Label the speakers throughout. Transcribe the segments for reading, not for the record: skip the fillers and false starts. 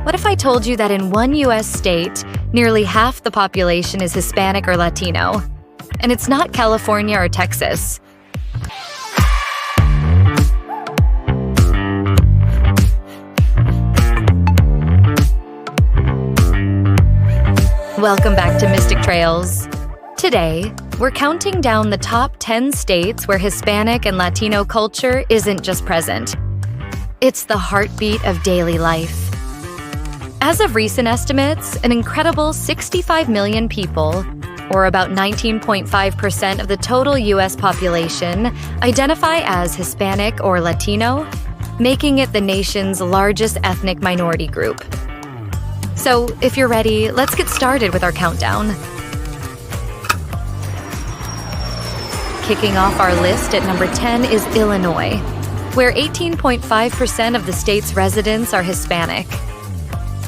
Speaker 1: What if I told you that in one U.S. state, nearly half the population is Hispanic or Latino? And it's not California or Texas. Welcome back to Mystic Trails. Today, we're counting down the top 10 states where Hispanic and Latino culture isn't just present. It's the heartbeat of daily life. As of recent estimates, an incredible 65 million people, or about 19.5% of the total U.S. population, identify as Hispanic or Latino, making it the nation's largest ethnic minority group. So, if you're ready, let's get started with our countdown. Kicking off our list at number 10 is Illinois, where 18.5% of the state's residents are Hispanic.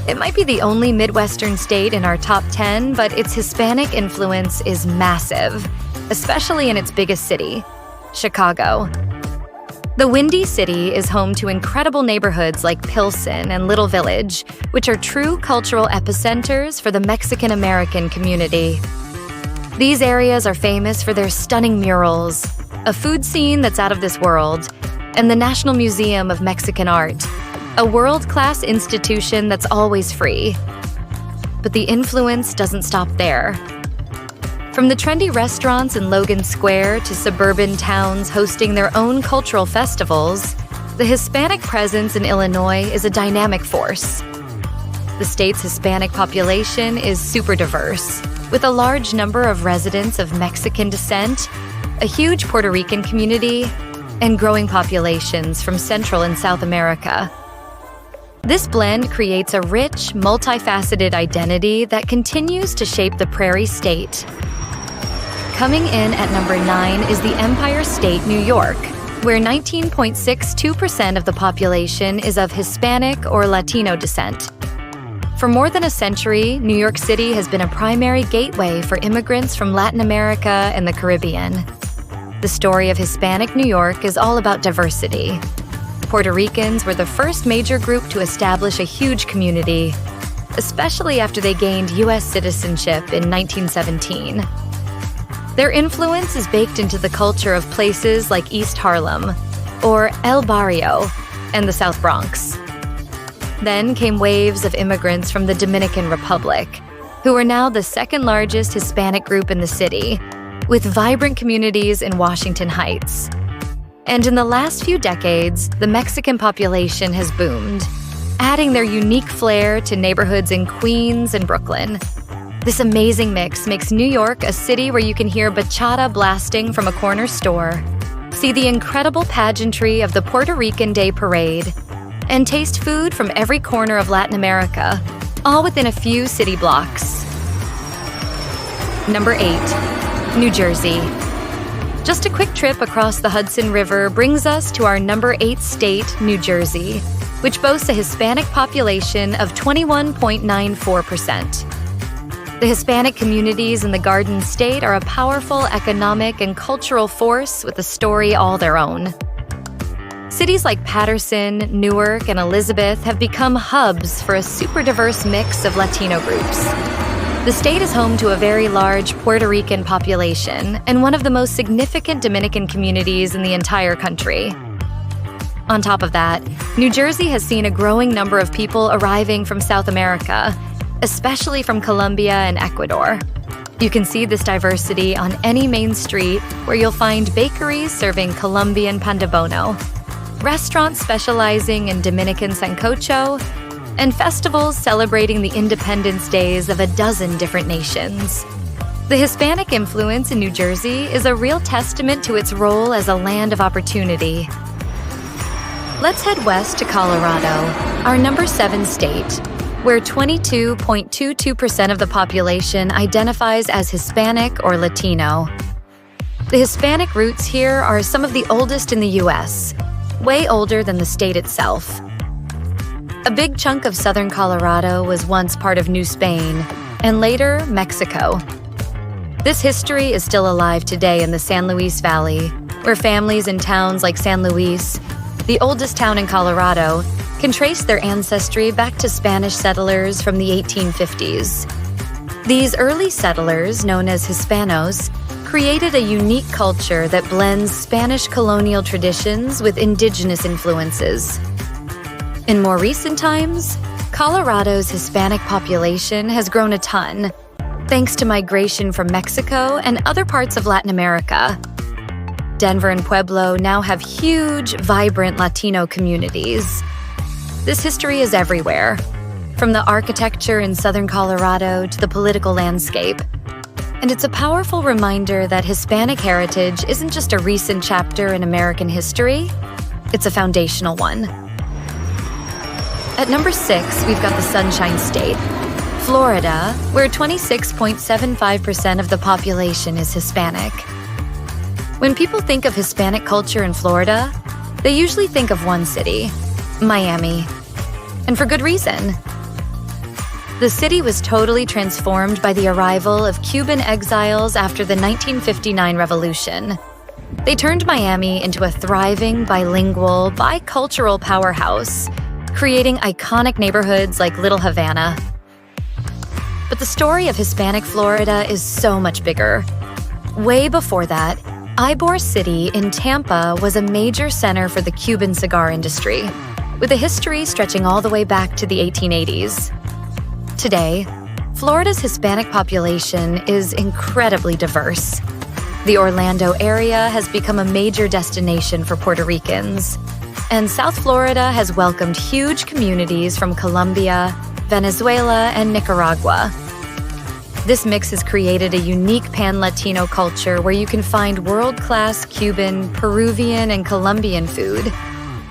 Speaker 1: It might be the only Midwestern state in our top 10, but its Hispanic influence is massive, especially in its biggest city, Chicago. The Windy City is home to incredible neighborhoods like Pilsen and Little Village, which are true cultural epicenters for the Mexican American community. These areas are famous for their stunning murals, a food scene that's out of this world, and the National Museum of Mexican Art, a world-class institution that's always free. But the influence doesn't stop there. From the trendy restaurants in Logan Square to suburban towns hosting their own cultural festivals, the Hispanic presence in Illinois is a dynamic force. The state's Hispanic population is super diverse, with a large number of residents of Mexican descent, a huge Puerto Rican community, and growing populations from Central and South America. This blend creates a rich, multifaceted identity that continues to shape the Prairie State. Coming in at number 9 is the Empire State, New York, where 19.62% of the population is of Hispanic or Latino descent. For more than a century, New York City has been a primary gateway for immigrants from Latin America and the Caribbean. The story of Hispanic New York is all about diversity. Puerto Ricans were the first major group to establish a huge community, especially after they gained U.S. citizenship in 1917. Their influence is baked into the culture of places like East Harlem, or El Barrio, and the South Bronx. Then came waves of immigrants from the Dominican Republic, who are now the second largest Hispanic group in the city, with vibrant communities in Washington Heights. And in the last few decades, the Mexican population has boomed, adding their unique flair to neighborhoods in Queens and Brooklyn. This amazing mix makes New York a city where you can hear bachata blasting from a corner store, see the incredible pageantry of the Puerto Rican Day Parade, and taste food from every corner of Latin America, all within a few city blocks. Number 8, New Jersey. Just a quick trip across the Hudson River brings us to our number 8 state, New Jersey, which boasts a Hispanic population of 21.94%. The Hispanic communities in the Garden State are a powerful economic and cultural force with a story all their own. Cities like Paterson, Newark, and Elizabeth have become hubs for a super diverse mix of Latino groups. The state is home to a very large Puerto Rican population and one of the most significant Dominican communities in the entire country. On top of that, New Jersey has seen a growing number of people arriving from South America, especially from Colombia and Ecuador. You can see this diversity on any main street where you'll find bakeries serving Colombian pan de bono, restaurants specializing in Dominican sancocho, and festivals celebrating the independence days of a dozen different nations. The Hispanic influence in New Jersey is a real testament to its role as a land of opportunity. Let's head west to Colorado, our number 7 state, where 22.22% of the population identifies as Hispanic or Latino. The Hispanic roots here are some of the oldest in the U.S., way older than the state itself. A big chunk of southern Colorado was once part of New Spain, and later Mexico. This history is still alive today in the San Luis Valley, where families in towns like San Luis, the oldest town in Colorado, can trace their ancestry back to Spanish settlers from the 1850s. These early settlers, known as Hispanos, created a unique culture that blends Spanish colonial traditions with indigenous influences. In more recent times, Colorado's Hispanic population has grown a ton, thanks to migration from Mexico and other parts of Latin America. Denver and Pueblo now have huge, vibrant Latino communities. This history is everywhere, from the architecture in southern Colorado to the political landscape. And it's a powerful reminder that Hispanic heritage isn't just a recent chapter in American history, it's a foundational one. At number 6, we've got the Sunshine State, Florida, where 26.75% of the population is Hispanic. When people think of Hispanic culture in Florida, they usually think of one city, Miami. And for good reason. The city was totally transformed by the arrival of Cuban exiles after the 1959 revolution. They turned Miami into a thriving, bilingual, bicultural powerhouse, creating iconic neighborhoods like Little Havana. But the story of Hispanic Florida is so much bigger. Way before that, Ybor City in Tampa was a major center for the Cuban cigar industry, with a history stretching all the way back to the 1880s. Today, Florida's Hispanic population is incredibly diverse. The Orlando area has become a major destination for Puerto Ricans, and South Florida has welcomed huge communities from Colombia, Venezuela, and Nicaragua. This mix has created a unique pan-Latino culture where you can find world-class Cuban, Peruvian, and Colombian food,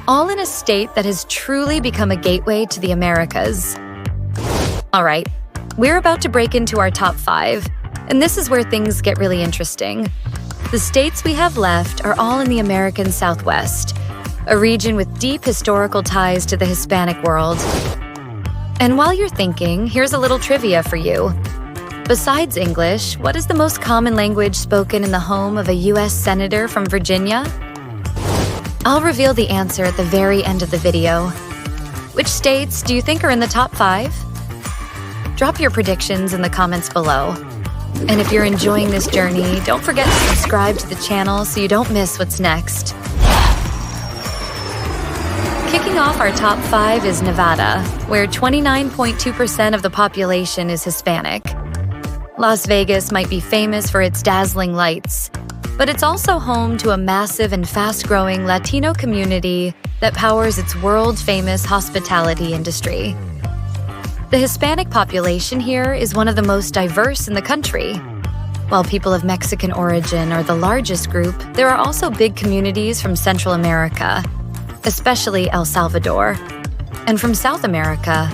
Speaker 1: all in a state that has truly become a gateway to the Americas. All right, we're about to break into our top 5, and this is where things get really interesting. The states we have left are all in the American Southwest, a region with deep historical ties to the Hispanic world. And while you're thinking, here's a little trivia for you. Besides English, what is the most common language spoken in the home of a U.S. Senator from Virginia? I'll reveal the answer at the very end of the video. Which states do you think are in the top 5? Drop your predictions in the comments below. And if you're enjoying this journey, don't forget to subscribe to the channel so you don't miss what's next. Kicking off our top 5 is Nevada, where 29.2% of the population is Hispanic. Las Vegas might be famous for its dazzling lights, but it's also home to a massive and fast-growing Latino community that powers its world-famous hospitality industry. The Hispanic population here is one of the most diverse in the country. While people of Mexican origin are the largest group, there are also big communities from Central America, especially El Salvador, and from South America,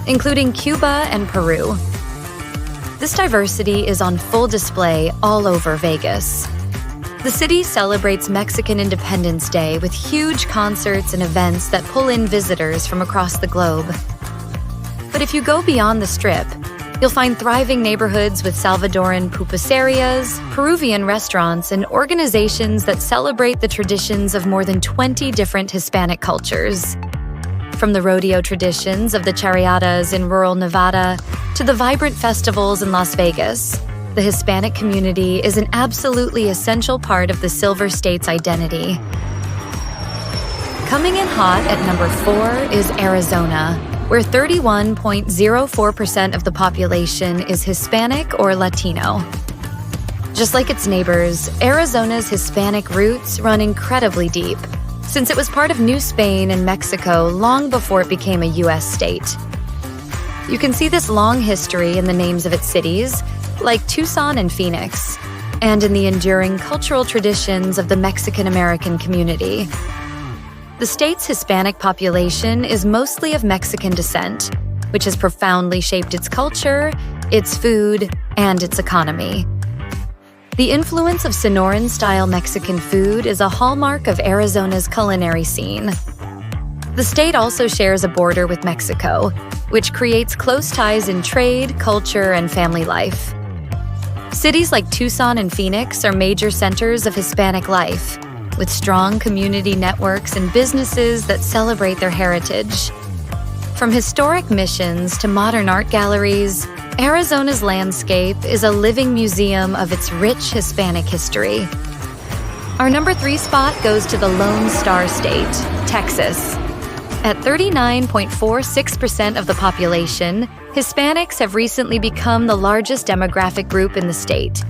Speaker 1: including Cuba and Peru. This diversity is on full display all over Vegas. The city celebrates Mexican Independence Day with huge concerts and events that pull in visitors from across the globe. But if you go beyond the Strip, you'll find thriving neighborhoods with Salvadoran pupuserias, Peruvian restaurants, and organizations that celebrate the traditions of more than 20 different Hispanic cultures. From the rodeo traditions of the charreadas in rural Nevada to the vibrant festivals in Las Vegas, the Hispanic community is an absolutely essential part of the Silver State's identity. Coming in hot at number 4 is Arizona, where 31.04% of the population is Hispanic or Latino. Just like its neighbors, Arizona's Hispanic roots run incredibly deep, since it was part of New Spain and Mexico long before it became a U.S. state. You can see this long history in the names of its cities, like Tucson and Phoenix, and in the enduring cultural traditions of the Mexican American community. The state's Hispanic population is mostly of Mexican descent, which has profoundly shaped its culture, its food, and its economy. The influence of Sonoran-style Mexican food is a hallmark of Arizona's culinary scene. The state also shares a border with Mexico, which creates close ties in trade, culture, and family life. Cities like Tucson and Phoenix are major centers of Hispanic life, with strong community networks and businesses that celebrate their heritage. From historic missions to modern art galleries, Arizona's landscape is a living museum of its rich Hispanic history. Our number 3 spot goes to the Lone Star State, Texas. At 39.46% of the population, Hispanics have recently become the largest demographic group in the state.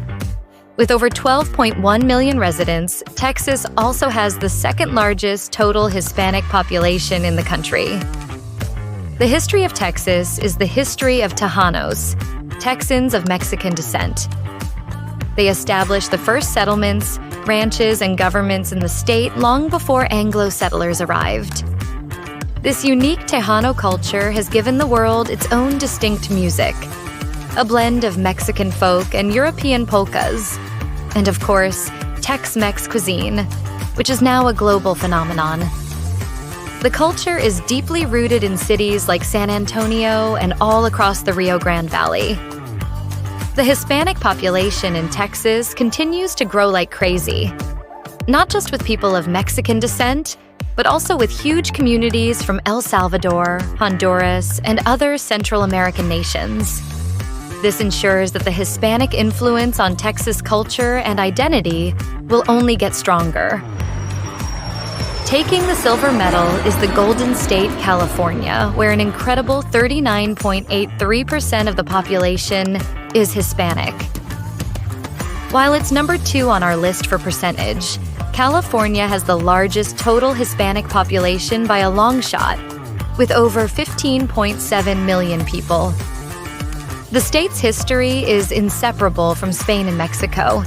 Speaker 1: With over 12.1 million residents, Texas also has the second largest total Hispanic population in the country. The history of Texas is the history of Tejanos, Texans of Mexican descent. They established the first settlements, ranches, and governments in the state long before Anglo settlers arrived. This unique Tejano culture has given the world its own distinct music, a blend of Mexican folk and European polkas, and of course, Tex-Mex cuisine, which is now a global phenomenon. The culture is deeply rooted in cities like San Antonio and all across the Rio Grande Valley. The Hispanic population in Texas continues to grow like crazy, not just with people of Mexican descent, but also with huge communities from El Salvador, Honduras, and other Central American nations. This ensures that the Hispanic influence on Texas culture and identity will only get stronger. Taking the silver medal is the Golden State, California, where an incredible 39.83% of the population is Hispanic. While it's number 2 on our list for percentage, California has the largest total Hispanic population by a long shot, with over 15.7 million people. The state's history is inseparable from Spain and Mexico.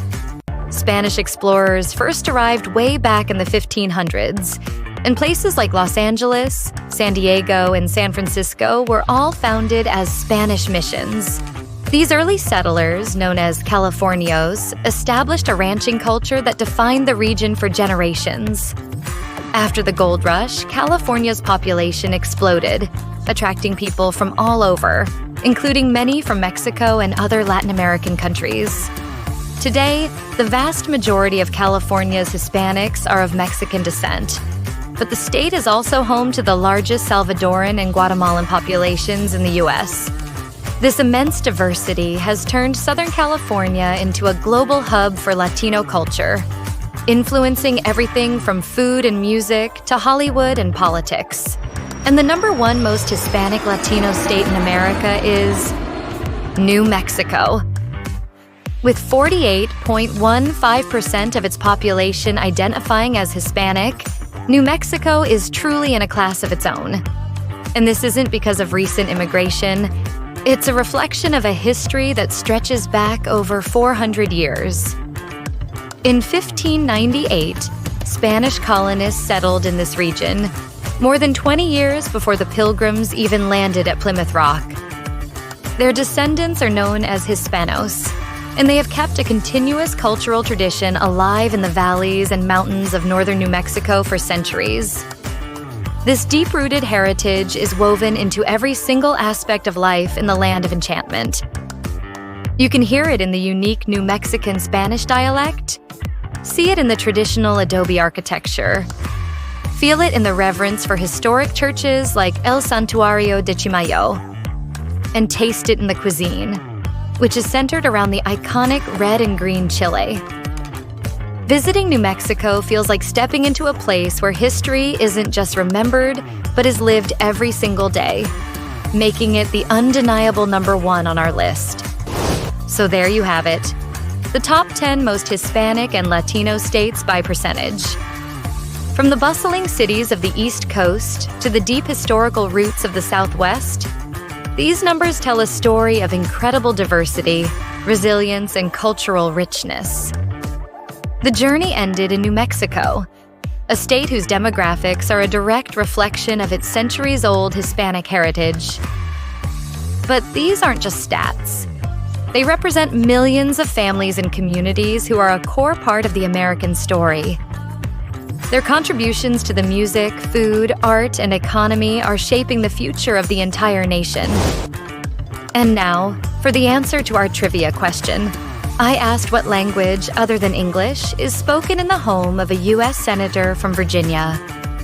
Speaker 1: Spanish explorers first arrived way back in the 1500s, and places like Los Angeles, San Diego, and San Francisco were all founded as Spanish missions. These early settlers, known as Californios, established a ranching culture that defined the region for generations. After the gold rush, California's population exploded, attracting people from all over, including many from Mexico and other Latin American countries. Today, the vast majority of California's Hispanics are of Mexican descent, but the state is also home to the largest Salvadoran and Guatemalan populations in the U.S. This immense diversity has turned Southern California into a global hub for Latino culture, influencing everything from food and music to Hollywood and politics. And the number 1 most Hispanic Latino state in America is New Mexico. With 48.15% of its population identifying as Hispanic, New Mexico is truly in a class of its own. And this isn't because of recent immigration. It's a reflection of a history that stretches back over 400 years. In 1598, Spanish colonists settled in this region, more than 20 years before the Pilgrims even landed at Plymouth Rock. Their descendants are known as Hispanos, and they have kept a continuous cultural tradition alive in the valleys and mountains of northern New Mexico for centuries. This deep-rooted heritage is woven into every single aspect of life in the land of enchantment. You can hear it in the unique New Mexican Spanish dialect, see it in the traditional adobe architecture, feel it in the reverence for historic churches like El Santuario de Chimayo, and taste it in the cuisine, which is centered around the iconic red and green chile. Visiting New Mexico feels like stepping into a place where history isn't just remembered, but is lived every single day, making it the undeniable number 1 on our list. So there you have it, the top 10 most Hispanic and Latino states by percentage. From the bustling cities of the East Coast to the deep historical roots of the Southwest, these numbers tell a story of incredible diversity, resilience, and cultural richness. The journey ended in New Mexico, a state whose demographics are a direct reflection of its centuries-old Hispanic heritage. But these aren't just stats. They represent millions of families and communities who are a core part of the American story. Their contributions to the music, food, art, and economy are shaping the future of the entire nation. And now, for the answer to our trivia question, I asked what language, other than English, is spoken in the home of a U.S. Senator from Virginia.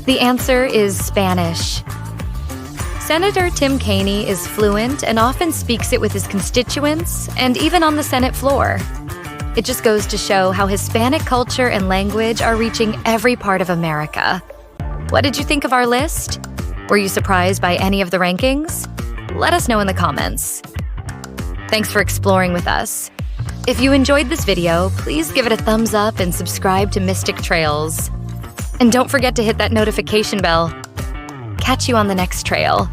Speaker 1: The answer is Spanish. Senator Tim Kaine is fluent and often speaks it with his constituents and even on the Senate floor. It just goes to show how Hispanic culture and language are reaching every part of America. What did you think of our list? Were you surprised by any of the rankings? Let us know in the comments. Thanks for exploring with us. If you enjoyed this video, please give it a thumbs up and subscribe to Mystic Trails. And don't forget to hit that notification bell. Catch you on the next trail.